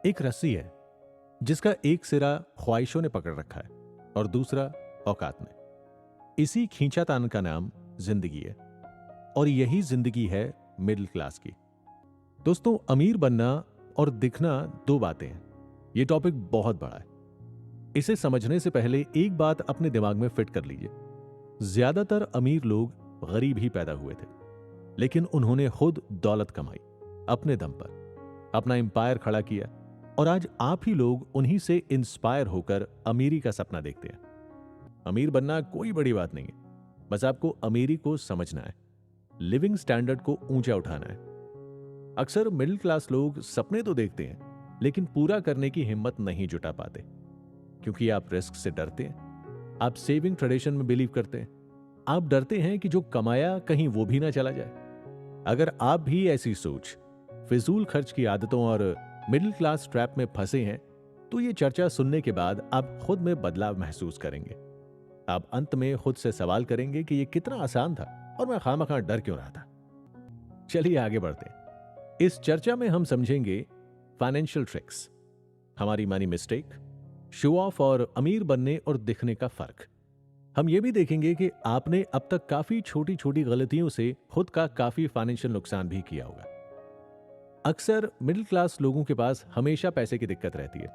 एक रस्सी है जिसका एक सिरा ख्वाहिशों ने पकड़ रखा है और दूसरा औकात ने। इसी खींचातान का नाम जिंदगी है और यही जिंदगी है मिडिल क्लास की। दोस्तों, अमीर बनना और दिखना दो बातें हैं। यह टॉपिक बहुत बड़ा है। इसे समझने से पहले एक बात अपने दिमाग में फिट कर लीजिए। ज्यादातर अमीर लोग गरीब ही पैदा हुए थे, लेकिन उन्होंने खुद दौलत कमाई, अपने दम पर अपना एम्पायर खड़ा किया और आज आप ही लोग उन्हीं से इंस्पायर होकर अमीरी का सपना देखते हैं। अमीर बनना कोई बड़ी बात नहीं है, बस आपको अमीरी को समझना है, लिविंग स्टैंडर्ड को ऊंचा उठाना है। अक्सर मिडिल क्लास लोग सपने तो देखते हैं, लेकिन पूरा करने की हिम्मत नहीं जुटा पाते, क्योंकि आप रिस्क से डरते हैं, आप सेविंग ट्रेडिशन में बिलीव करते हैं, आप डरते हैं कि जो कमाया कहीं वो भी ना चला जाए। अगर आप भी ऐसी सोच, फिजूल खर्च की आदतों और मिडिल क्लास ट्रैप में फंसे हैं, तो ये चर्चा सुनने के बाद आप खुद में बदलाव महसूस करेंगे। आप अंत में खुद से सवाल करेंगे कि ये कितना आसान था और मैं खामखा डर क्यों रहा था। चलिए आगे बढ़ते हैं। इस चर्चा में हम समझेंगे फाइनेंशियल ट्रिक्स, हमारी मनी मिस्टेक, शो ऑफ और अमीर बनने और दिखने का फर्क। हम ये भी देखेंगे कि आपने अब तक काफी छोटी छोटी गलतियों से खुद का काफी फाइनेंशियल नुकसान भी किया होगा। अक्सर मिडिल क्लास लोगों के पास हमेशा पैसे की दिक्कत रहती है।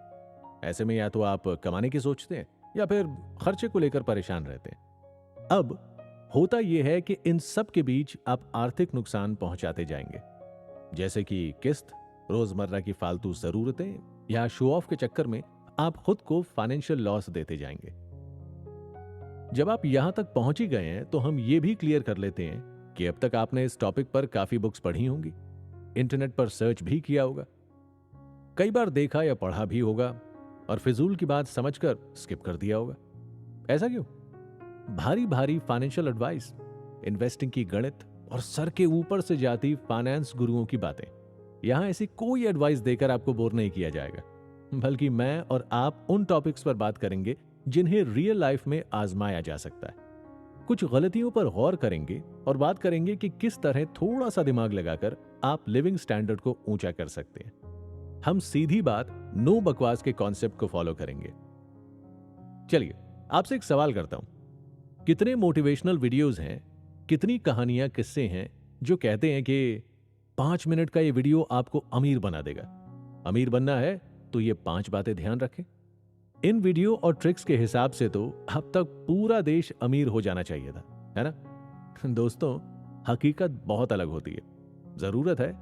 ऐसे में या तो आप कमाने की सोचते हैं या फिर खर्चे को लेकर परेशान रहते हैं। अब होता यह है कि इन सब के बीच आप आर्थिक नुकसान पहुंचाते जाएंगे, जैसे कि किस्त, रोजमर्रा की फालतू जरूरतें या शो ऑफ के चक्कर में आप खुद को फाइनेंशियल लॉस देते जाएंगे। जब आप यहां तक पहुंच ही गए हैं तो हम ये भी क्लियर कर लेते हैं कि अब तक आपने इस टॉपिक पर काफी बुक्स पढ़ी होंगी, इंटरनेट पर सर्च भी किया होगा, कई बार देखा या पढ़ा भी होगा और फिजूल की बात समझकर स्किप कर दिया होगा। ऐसा क्यों? भारी भारी फाइनेंशियल एडवाइस, इन्वेस्टिंग की गणित और सर के ऊपर से जाती फाइनेंस गुरुओं की बातें, यहां ऐसी कोई एडवाइस देकर आपको बोर नहीं किया जाएगा, बल्कि मैं और आप उन टॉपिक्स पर बात करेंगे जिन्हें रियल लाइफ में आजमाया जा सकता है। कुछ गलतियों पर गौर करेंगे और बात करेंगे कि किस तरह थोड़ा सा दिमाग लगाकर आप लिविंग स्टैंडर्ड को ऊंचा कर सकते हैं। हम सीधी बात, नो बकवास के कॉन्सेप्ट को फॉलो करेंगे। चलिए आपसे एक सवाल करता हूं। कितने मोटिवेशनल वीडियोस हैं, कितनी कहानियां, किस्से हैं जो कहते हैं कि 5 मिनट का ये वीडियो आपको अमीर बना देगा। अमीर बनना है तो ये 5 बातें ध्यान रखें। इन वीडियो और ट्रिक्स के हिसाब से तो अब तक पूरा देश अमीर हो जाना चाहिए था, है ना? दोस्तों, हकीकत बहुत अलग होती है। जरूरत है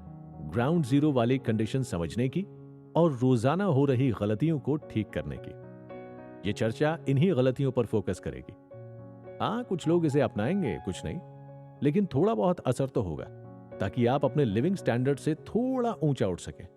ग्राउंड जीरो वाली कंडीशन समझने की और रोजाना हो रही गलतियों को ठीक करने की। यह चर्चा इन्हीं गलतियों पर फोकस करेगी। हाँ, कुछ लोग इसे अपनाएंगे, कुछ नहीं, लेकिन थोड़ा बहुत असर तो होगा, ताकि आप अपने लिविंग स्टैंडर्ड से थोड़ा ऊंचा उठ सकें।